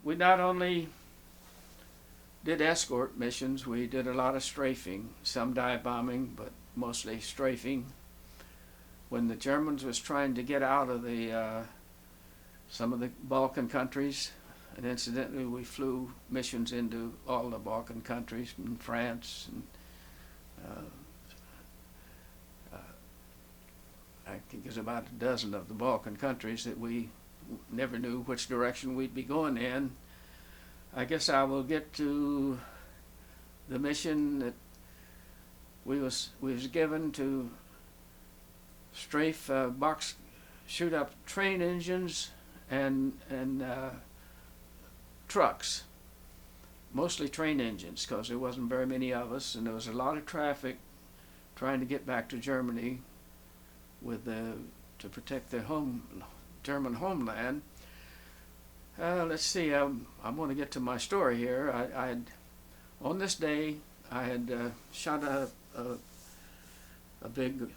We not only did escort missions, we did a lot of strafing, some dive bombing, but mostly strafing. When the Germans was trying to get out of the some of the Balkan countries, and incidentally we flew missions into all the Balkan countries, in France, and I think there's about a dozen of the Balkan countries that we never knew which direction we'd be going in. I guess I will get to the mission that we was given to strafe shoot up train engines and trucks, mostly train engines, because there wasn't very many of us, and there was a lot of traffic trying to get back to Germany with to protect their German homeland. Let's see. I'm going to get to my story here. On this day, I had shot a big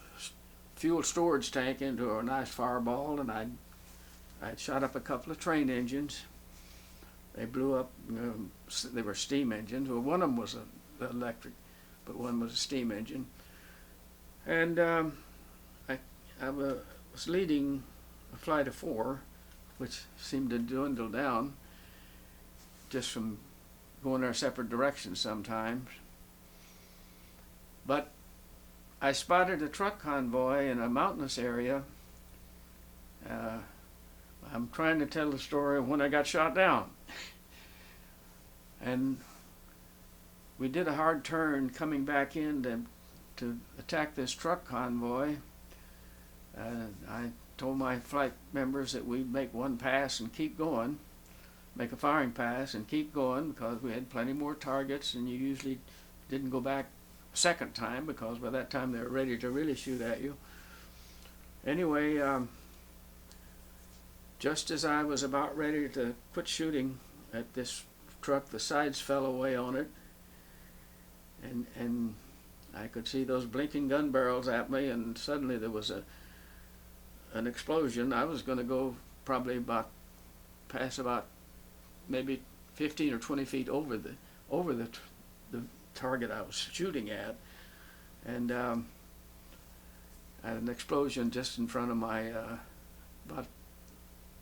fuel storage tank into a nice fireball, and I'd shot up a couple of train engines. They blew up. They were steam engines. Well, one of them was electric, but one was a steam engine. And I was leading a flight of 4, which seemed to dwindle down just from going our separate directions sometimes. But I spotted a truck convoy in a mountainous area. I'm trying to tell the story of when I got shot down. And we did a hard turn coming back in to attack this truck convoy. I told my flight members that we'd make one pass and keep going, make a firing pass and keep going, because we had plenty more targets, and you usually didn't go back a second time, because by that time they were ready to really shoot at you. Anyway, just as I was about ready to quit shooting at this truck, the sides fell away on it, and I could see those blinking gun barrels at me, and suddenly there was an explosion. I was going to go probably pass about maybe 15 or 20 feet over the target I was shooting at, and I had an explosion just in front of my about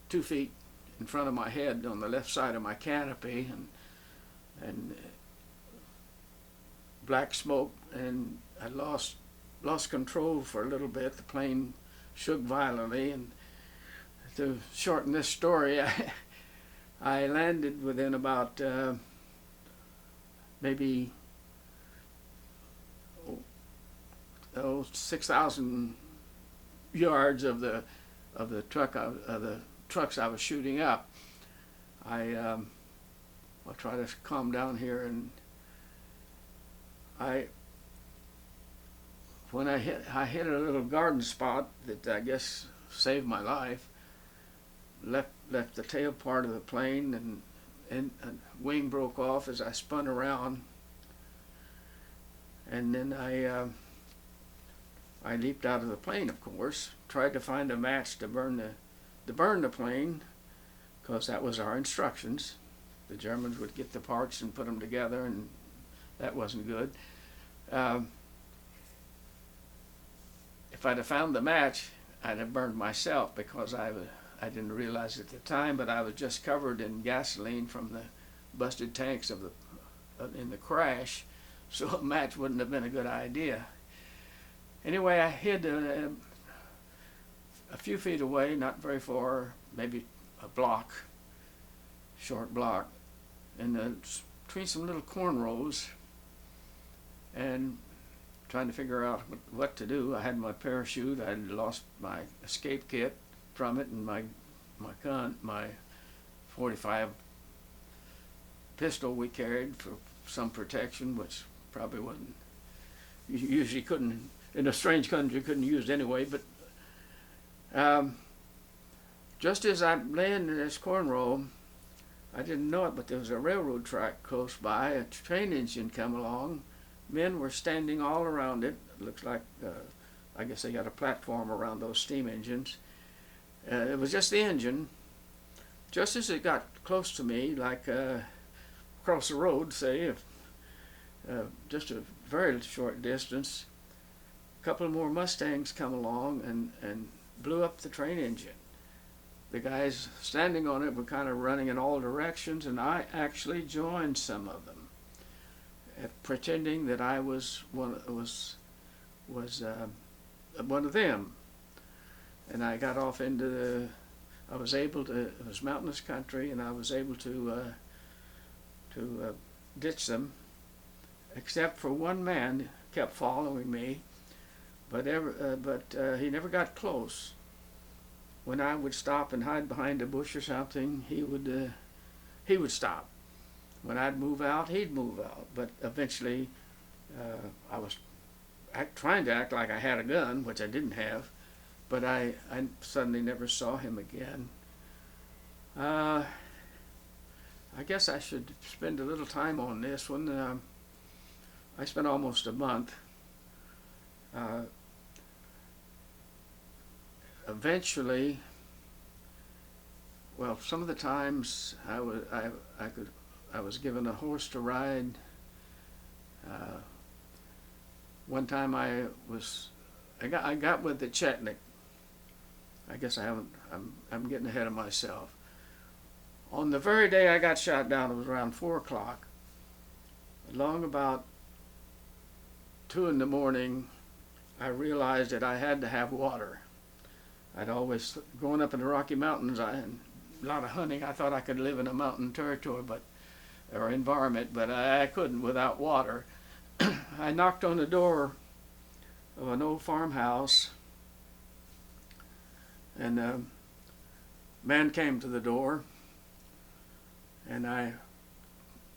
2 feet in front of my head on the left side of my canopy, and black smoke, and I lost control for a little bit. The plane shook violently, and to shorten this story, I landed within about maybe 6,000 yards of the trucks I was shooting up. I'll try to calm down here, and when I hit a little garden spot that I guess saved my life. Left the tail part of the plane, and a wing broke off as I spun around, and then I leaped out of the plane. Of course, tried to find a match to burn the plane, because that was our instructions. The Germans would get the parts and put them together, and that wasn't good. If I'd have found the match, I'd have burned myself, because I didn't realize at the time, but I was just covered in gasoline from the busted tanks in the crash, so a match wouldn't have been a good idea. Anyway, I hid a few feet away, not very far, maybe a block, short block, and between some little corn rows, and trying to figure out what to do. I had my parachute. I had lost my escape kit from it, and my gun, my 45 pistol we carried for some protection, which probably wasn't. You usually couldn't, in a strange country, you couldn't use it anyway. But just as I'm laying in this corn row, I didn't know it, but there was a railroad track close by. A train engine come along. Men were standing all around it. It looks like, I guess they got a platform around those steam engines. It was just the engine, just as it got close to me, like across the road, say, if, just a very short distance, a couple more Mustangs come along and blew up the train engine. The guys standing on it were kind of running in all directions, and I actually joined some of them, pretending that I was one of them. And I got off into the. I was able to. It was mountainous country, and I was able to ditch them, except for one man kept following me, but he never got close. When I would stop and hide behind a bush or something, he would stop. When I'd move out, he'd move out. But eventually, I was trying to act like I had a gun, which I didn't have, but I suddenly never saw him again. I guess I should spend a little time on this one. I spent almost a month. Eventually, well, some of the times I was given a horse to ride. One time I got with the Chetnik. I guess I'm getting ahead of myself. On the very day I got shot down, it was around 4 o'clock. Along about 2 in the morning, I realized that I had to have water. I'd always, growing up in the Rocky Mountains, and a lot of hunting, I thought I could live in a mountain territory or environment, but I couldn't without water. I knocked on the door of an old farmhouse, and a man came to the door, and I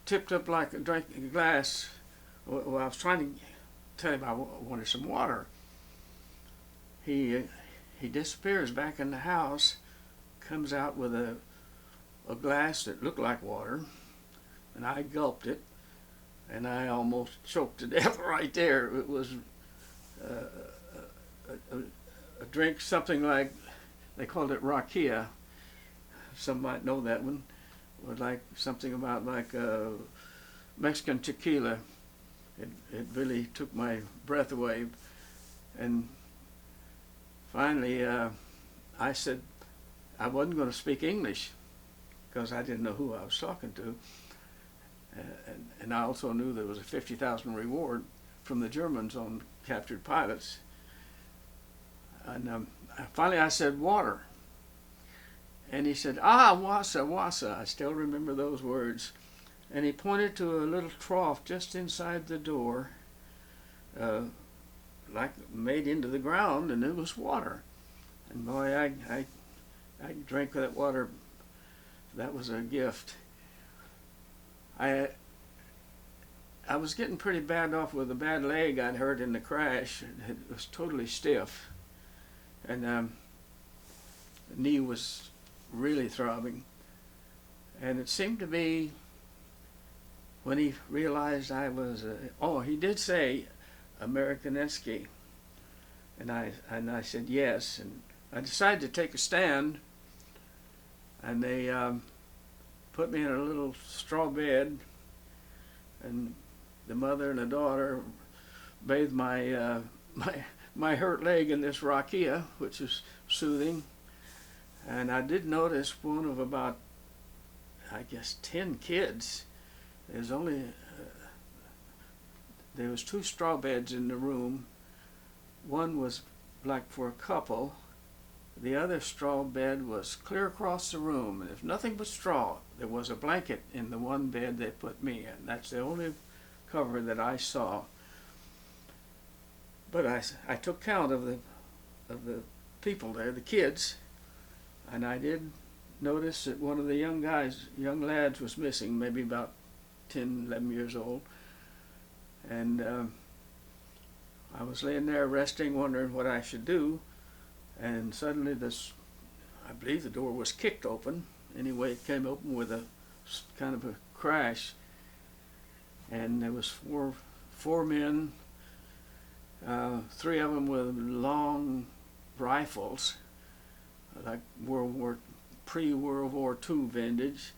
tipped up like a glass. Well, I was trying to tell him I wanted some water. He disappears back in the house, comes out with a glass that looked like water, and I gulped it, and I almost choked to death right there. It was a drink, something like, they called it rakia. Some might know that one. It was like something about like Mexican tequila. It really took my breath away. And finally, I said I wasn't going to speak English because I didn't know who I was talking to. And I also knew there was a 50,000 reward from the Germans on captured pilots. And finally I said, water. And he said, wassa, wassa. I still remember those words. And he pointed to a little trough just inside the door, like made into the ground, and it was water. And boy, I drank that water. That was a gift. I was getting pretty bad off with a bad leg I'd hurt in the crash. It was totally stiff, and the knee was really throbbing. And it seemed to be when he realized I was, he did say Amerikaneski, and I said yes, and I decided to take a stand, and they put me in a little straw bed, and the mother and the daughter bathed my my hurt leg in this rakia, which is soothing. And I did notice one of about, I guess, 10 kids. There was 2 straw beds in the room. One was like for a couple. The other straw bed was clear across the room, and if nothing but straw, there was a blanket in the one bed they put me in. That's the only cover that I saw. But I took count of the people there, the kids, and I did notice that one of the young lads was missing, maybe about 10, 11 years old. And I was laying there resting, wondering what I should do, and suddenly I believe the door was kicked open. Anyway, it came open with a kind of a crash, and there was four men, 3 of them with long rifles, like World War pre-World War II vintage.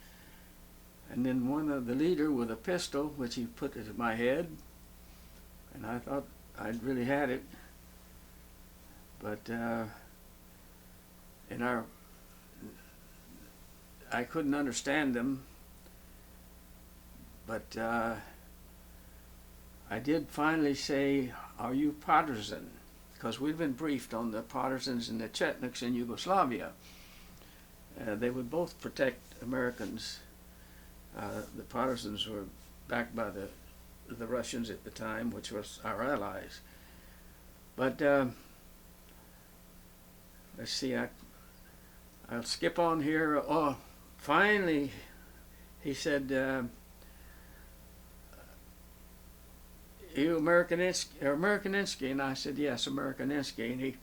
And then one of the leader with a pistol, which he put at my head, and I thought I'd really had it. But I couldn't understand them. But I did finally say, "Are you partisan?" Because we'd been briefed on the partisans and the Chetniks in Yugoslavia. They would both protect Americans. The partisans were backed by the Russians at the time, which was our allies. But let's see, I'll skip on here. Oh, finally, he said, "You Amerikaninsky?" And I said, "Yes, Amerikaninsky." And he,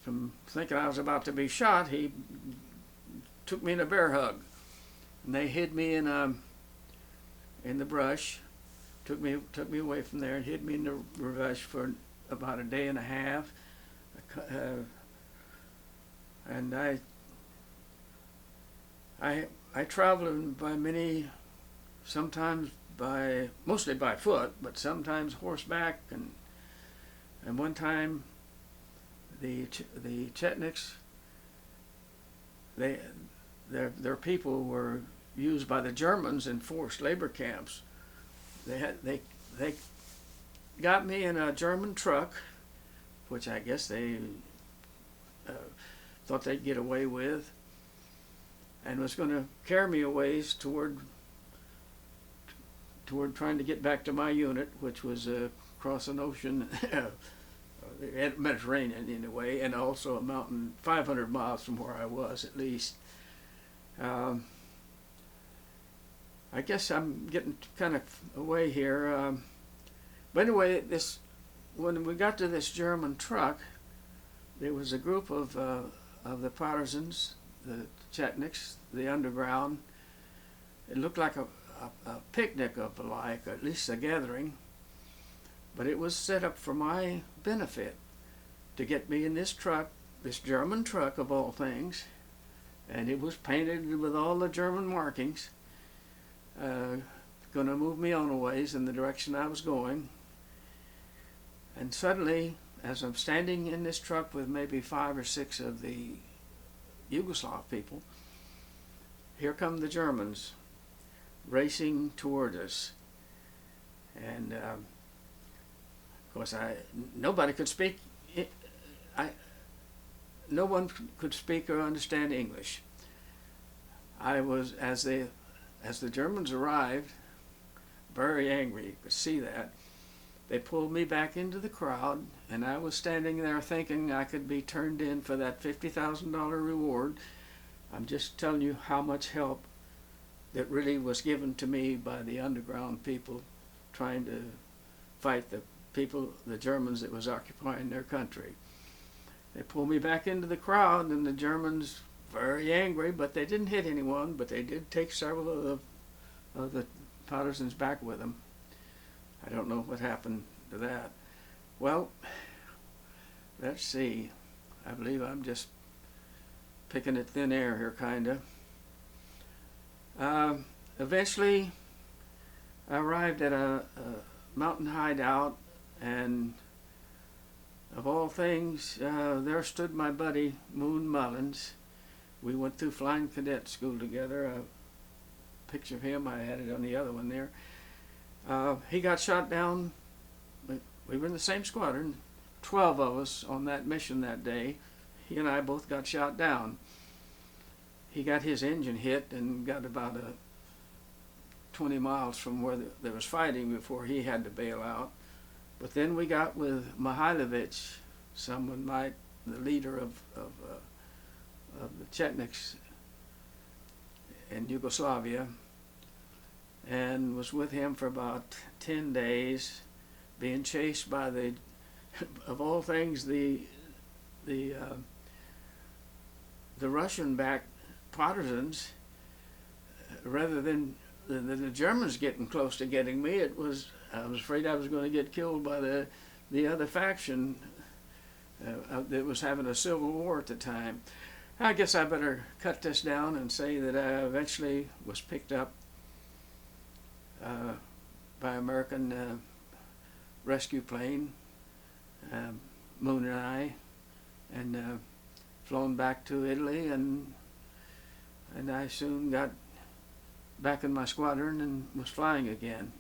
from thinking I was about to be shot, he took me in a bear hug. And they hid me in the brush, took me away from there and hid me in the brush for about a day and a half. And I traveled by many, sometimes mostly by foot, but sometimes horseback, and one time the Chetniks, their people were used by the Germans in forced labor camps. They got me in a German truck, which I guess they thought they'd get away with, and was going to carry me a ways toward trying to get back to my unit, which was across an ocean, Mediterranean in a way, and also a mountain 500 miles from where I was at least. I guess I'm getting kind of away here. But anyway, when we got to this German truck, there was a group of the partisans, the Chetniks, the underground. It looked like a picnic of like, at least a gathering. But it was set up for my benefit to get me in this truck, this German truck of all things. And it was painted with all the German markings, going to move me on a ways in the direction I was going. And suddenly, as I'm standing in this truck with maybe 5 or 6 of the Yugoslav people, here come the Germans racing toward us. And of course, nobody could speak. No one could speak or understand English. I was, as the Germans arrived, very angry. You could see that. They pulled me back into the crowd, and I was standing there thinking I could be turned in for that $50,000 reward. I'm just telling you how much help that really was given to me by the underground people trying to fight the Germans that was occupying their country. They pulled me back into the crowd, and the Germans, very angry, but they didn't hit anyone, but they did take several of the partisans back with them. I don't know what happened to that. Well, let's see. I believe I'm just picking at thin air here, kind of. Eventually, I arrived at a mountain hideout, and of all things, there stood my buddy, Moon Mullins. We went through flying cadet school together. A picture of him, I had it on the other one there. He got shot down. We were in the same squadron, 12 of us on that mission that day. He and I both got shot down. He got his engine hit and got about 20 miles from where there was fighting before he had to bail out. But then we got with Mihailovich, the leader of the Chetniks in Yugoslavia, and was with him for about 10 days, being chased by of all things, the Russian-backed partisans. Rather than the Germans getting close to getting me, I was afraid I was going to get killed by the other faction that was having a civil war at the time. I guess I better cut this down and say that I eventually was picked up by American rescue plane, Moon and I, and flown back to Italy, and I soon got back in my squadron and was flying again.